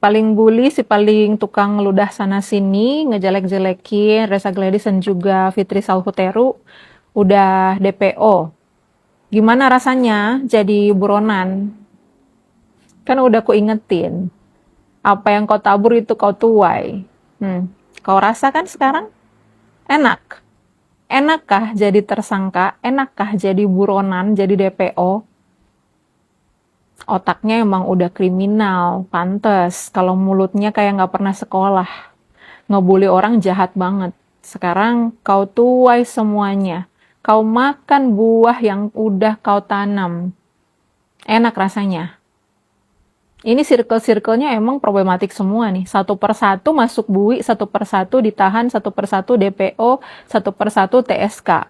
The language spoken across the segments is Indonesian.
paling bully, si paling tukang ludah sana sini, ngejelek-jelekin Reza Gladys dan juga Fitri Salhuteru udah DPO. Gimana rasanya jadi buronan? Kan udah ku ingetin. Apa yang kau tabur itu kau tuai. Kau rasa kan sekarang? Enak. Enakkah jadi tersangka? Enakkah jadi buronan, jadi DPO? Otaknya emang udah kriminal, pantes. Kalau mulutnya kayak nggak pernah sekolah. Ngebully orang jahat banget. Sekarang kau tuai semuanya. Kau makan buah yang udah kau tanam. Enak rasanya. Ini circle-circle-nya emang problematik semua nih. Satu persatu masuk bui, satu persatu ditahan, satu persatu DPO, satu persatu TSK.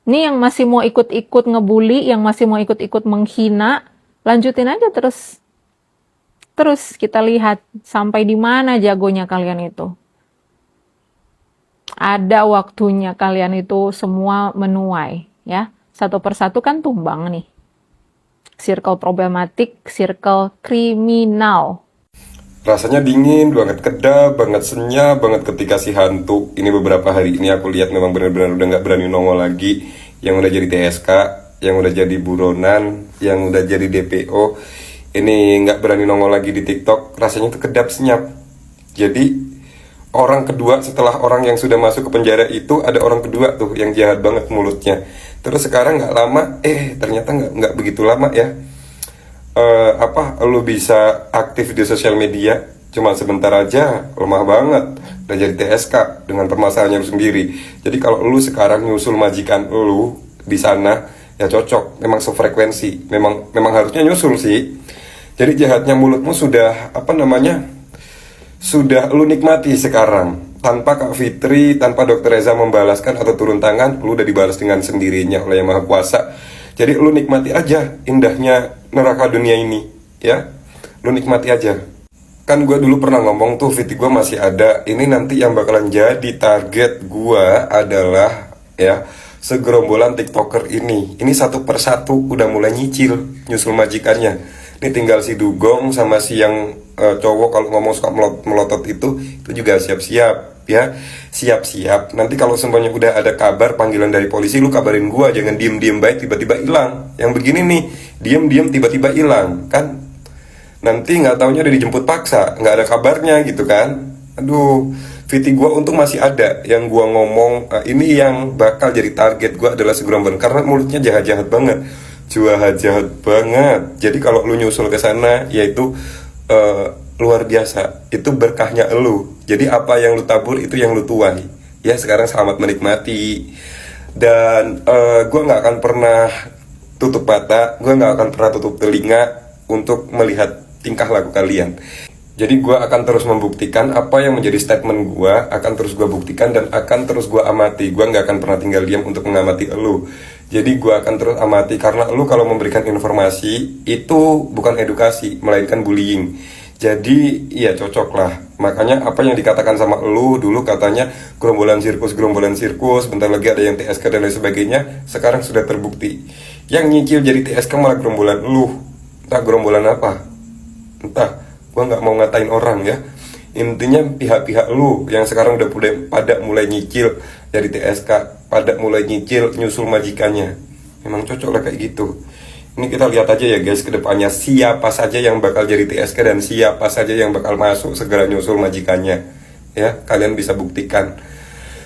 Ini yang masih mau ikut-ikut ngebully, yang masih mau ikut-ikut menghina, lanjutin aja terus. Terus kita lihat sampai di mana jagonya kalian itu. Ada waktunya kalian itu semua menuai, ya. Satu persatu kan tumbang nih. Circle problematik, circle kriminal. Rasanya dingin, banget kedap, banget senyap, banget ketika si hantu. Ini beberapa hari ini aku lihat memang benar-benar udah gak berani nongol lagi. Yang udah jadi TSK, yang udah jadi buronan, yang udah jadi DPO. Ini gak berani nongol lagi di TikTok. Rasanya tuh kedap senyap. Jadi orang kedua setelah orang yang sudah masuk ke penjara itu, ada orang kedua tuh yang jahat banget mulutnya. Terus sekarang nggak lama, ternyata nggak begitu lama ya. Lu bisa aktif di sosial media cuma sebentar aja, lemah banget, udah jadi TSK dengan permasalahannya sendiri. Jadi kalau lu sekarang nyusul majikan lu di sana, ya cocok, memang sefrekuensi, memang harusnya nyusul sih. Jadi jahatnya mulutmu sudah sudah lu nikmati sekarang. Tanpa Kak Fitri, tanpa Dr. Reza membalaskan atau turun tangan, lu udah dibalas dengan sendirinya oleh Yang Maha Kuasa. Jadi lu nikmati aja indahnya neraka dunia ini, ya. Lu nikmati aja. Kan gue dulu pernah ngomong tuh, Fitri gue masih ada. Ini nanti yang bakalan jadi target gue adalah, ya, segerombolan TikToker ini. Ini satu persatu udah mulai nyicil nyusul majikannya. Ini tinggal si Dugong sama si yang cowok kalau ngomong suka melotot itu juga siap-siap, ya. Siap-siap. Nanti kalau semuanya udah ada kabar panggilan dari polisi, lu kabarin gua, jangan diem-diem baik tiba-tiba hilang. Yang begini nih, diem-diem tiba-tiba hilang, kan? Nanti nggak taunya udah dijemput paksa, nggak ada kabarnya gitu kan? Aduh, Viti gua untung masih ada yang gua ngomong, ini yang bakal jadi target gua adalah segerombolan karena mulutnya jahat-jahat banget. Jahat banget. Jadi kalau lu nyusul ke sana, yaitu luar biasa. Itu berkahnya lu. Jadi apa yang lu tabur itu yang lu tuai. Ya sekarang selamat menikmati. Dan gue nggak akan pernah tutup mata, gue nggak akan pernah tutup telinga untuk melihat tingkah laku kalian. Jadi gue akan terus membuktikan apa yang menjadi statement gue, akan terus gue buktikan dan akan terus gue amati. Gue nggak akan pernah tinggal diam untuk mengamati elu. Jadi gue akan terus amati karena elu kalau memberikan informasi itu bukan edukasi, melainkan bullying. Jadi ya cocok lah. Makanya apa yang dikatakan sama elu dulu katanya gerombolan sirkus, bentar lagi ada yang TSK dan lain sebagainya. Sekarang sudah terbukti. Yang nyicil jadi TSK malah gerombolan elu. Entah gerombolan apa. Entah. Gue nggak mau ngatain orang ya. Intinya pihak-pihak lu yang sekarang udah pada mulai nyicil dari TSK, pada mulai nyicil nyusul majikannya. Memang cocok lah kayak gitu. Ini kita lihat aja ya guys, kedepannya siapa saja yang bakal jadi TSK dan siapa saja yang bakal masuk segera nyusul majikannya. Ya, kalian bisa buktikan.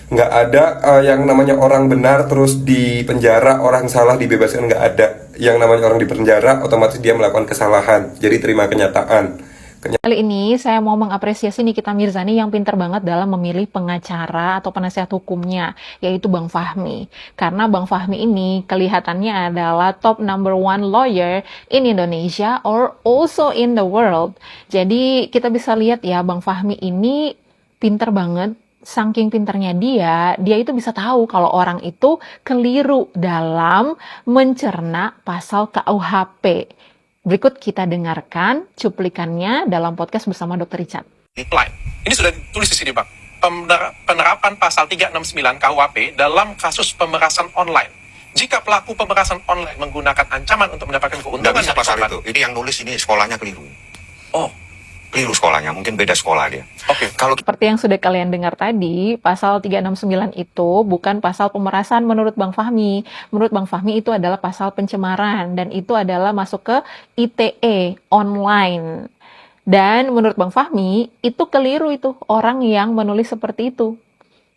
Nggak ada yang namanya orang benar terus di penjara, orang salah dibebaskan, nggak ada. Yang namanya orang di penjara otomatis dia melakukan kesalahan. Jadi terima kenyataan. Kali ini saya mau mengapresiasi Nikita Mirzani yang pintar banget dalam memilih pengacara atau penasihat hukumnya, yaitu Bang Fahmi. Karena Bang Fahmi ini kelihatannya adalah top number one lawyer in Indonesia or also in the world. Jadi kita bisa lihat ya, Bang Fahmi ini pintar banget. Saking pintarnya dia itu bisa tahu kalau orang itu keliru dalam mencerna pasal KUHP. Berikut kita dengarkan cuplikannya dalam podcast bersama Dr. Richard. Ini sudah ditulis di sini, Bang. Penerapan pasal 369 KUHP dalam kasus pemerasan online. Jika pelaku pemerasan online menggunakan ancaman untuk mendapatkan keuntungan dari pasal itu. Ini yang nulis ini sekolahnya keliru. Oh, keliru sekolahnya, mungkin beda sekolah dia. Oke. Kalau Seperti yang sudah kalian dengar tadi, pasal 369 itu bukan pasal pemerasan menurut Bang Fahmi. Menurut Bang Fahmi itu adalah pasal pencemaran dan itu adalah masuk ke ITE online. Dan menurut Bang Fahmi itu keliru itu orang yang menulis seperti itu.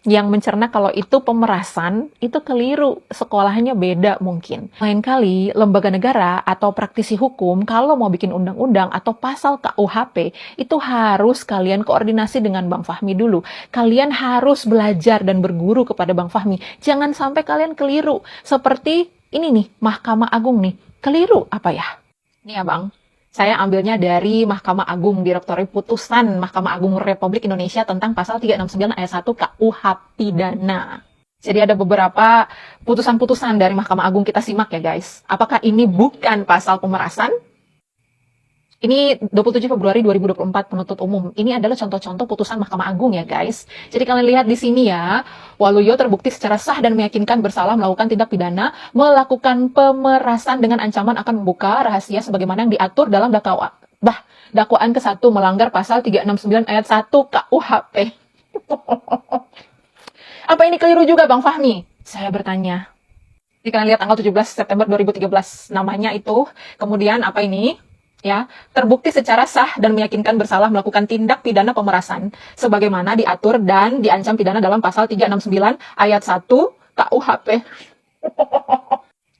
Yang mencerna kalau itu pemerasan, itu keliru. Sekolahnya beda mungkin. Lain kali, lembaga negara atau praktisi hukum, kalau mau bikin undang-undang atau pasal KUHP, itu harus kalian koordinasi dengan Bang Fahmi dulu. Kalian harus belajar dan berguru kepada Bang Fahmi. Jangan sampai kalian keliru. Seperti ini nih, Mahkamah Agung nih. Keliru apa ya? Nih ya Bang. Saya ambilnya dari Mahkamah Agung, Direktori Putusan Mahkamah Agung Republik Indonesia tentang pasal 369 ayat 1 KUH pidana. Jadi ada beberapa putusan-putusan dari Mahkamah Agung, kita simak ya guys. Apakah ini bukan pasal pemerasan? Ini 27 Februari 2024 penuntut umum. Ini adalah contoh-contoh putusan Mahkamah Agung ya guys. Jadi kalian lihat di sini ya, Waluyo terbukti secara sah dan meyakinkan bersalah melakukan tindak pidana, melakukan pemerasan dengan ancaman akan membuka rahasia sebagaimana yang diatur dalam dakwaan ke-1 melanggar pasal 369 ayat 1 KUHP. Apa ini keliru juga Bang Fahmi? Saya bertanya. Jadi kalian lihat tanggal 17 September 2013 namanya itu. Kemudian apa ini? Ya, terbukti secara sah dan meyakinkan bersalah melakukan tindak pidana pemerasan sebagaimana diatur dan diancam pidana dalam pasal 369 ayat 1 KUHP.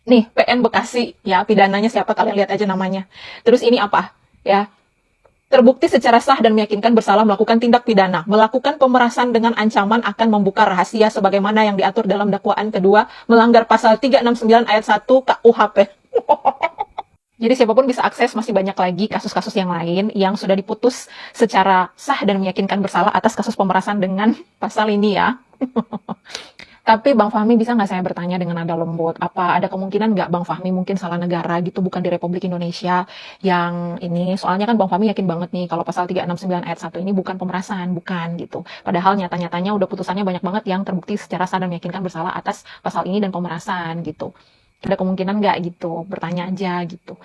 Nih, PN Bekasi ya, pidananya siapa kalian lihat aja namanya. Terus ini apa? Ya. Terbukti secara sah dan meyakinkan bersalah melakukan tindak pidana, melakukan pemerasan dengan ancaman akan membuka rahasia sebagaimana yang diatur dalam dakwaan kedua melanggar pasal 369 ayat 1 KUHP. Jadi siapapun bisa akses, masih banyak lagi kasus-kasus yang lain yang sudah diputus secara sah dan meyakinkan bersalah atas kasus pemerasan dengan pasal ini ya. Tapi Bang Fahmi bisa nggak saya bertanya dengan nada lembut, apa ada kemungkinan nggak Bang Fahmi mungkin salah negara gitu, bukan di Republik Indonesia yang ini, soalnya kan Bang Fahmi yakin banget nih kalau pasal 369 ayat 1 ini bukan pemerasan, bukan gitu. Padahal nyata-nyatanya udah putusannya banyak banget yang terbukti secara sah dan meyakinkan bersalah atas pasal ini dan pemerasan gitu. Ada kemungkinan nggak gitu, bertanya aja gitu.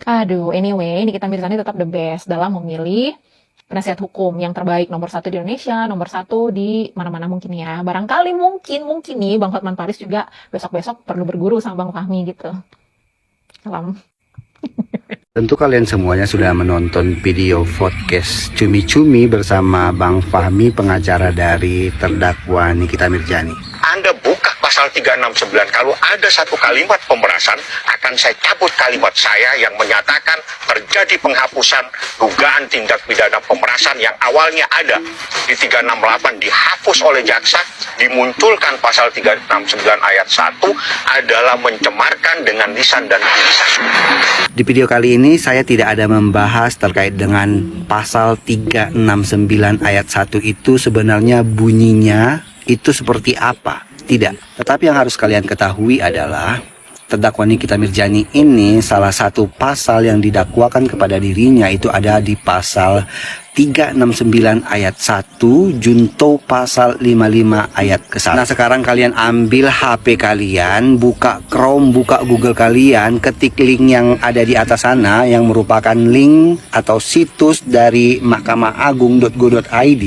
Aduh, anyway, Nikita Mirzani tetap the best dalam memilih penasihat hukum yang terbaik, nomor 1 di Indonesia, nomor 1 di mana-mana mungkin ya. Barangkali mungkin nih Bang Hotman Paris juga besok-besok perlu berguru sama Bang Fahmi gitu. Salam. Tentu kalian semuanya sudah menonton video podcast Cumi-Cumi bersama Bang Fahmi, pengacara dari terdakwa Nikita Mirzani. Anda buka pasal 369, kalau ada satu kalimat pemerasan, akan saya cabut kalimat saya yang menyatakan terjadi penghapusan dugaan tindak pidana pemerasan yang awalnya ada di 368 dihapus oleh jaksa, dimunculkan pasal 369 ayat 1 adalah mencemarkan dengan lisan dan tulisan. Di video kali ini saya tidak ada membahas terkait dengan pasal 369 ayat 1 itu sebenarnya bunyinya itu seperti apa. Tidak. Tetapi yang harus kalian ketahui adalah terdakwa Nikita Mirzani ini salah satu pasal yang didakwakan kepada dirinya itu ada di pasal 369 ayat 1 junto pasal 55 ayat ke-1. Nah sekarang kalian ambil HP kalian, buka Chrome, buka Google kalian, ketik link yang ada di atas sana yang merupakan link atau situs dari mahkamaagung.go.id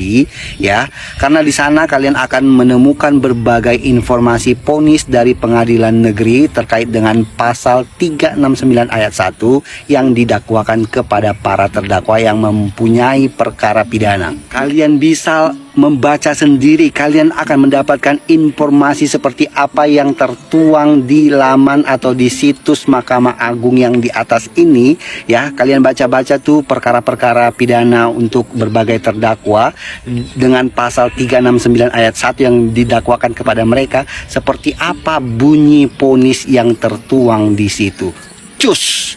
ya. Karena di sana kalian akan menemukan berbagai informasi vonis dari pengadilan negeri terkait dengan pasal 369 ayat 1 yang didakwakan kepada para terdakwa yang mempunyai perkara pidana. Kalian bisa membaca sendiri, kalian akan mendapatkan informasi seperti apa yang tertuang di laman atau di situs Mahkamah Agung yang di atas ini ya. Kalian baca-baca tuh perkara-perkara pidana untuk berbagai terdakwa dengan pasal 369 ayat 1 yang didakwakan kepada mereka, seperti apa bunyi vonis yang tertuang di situ. Cus.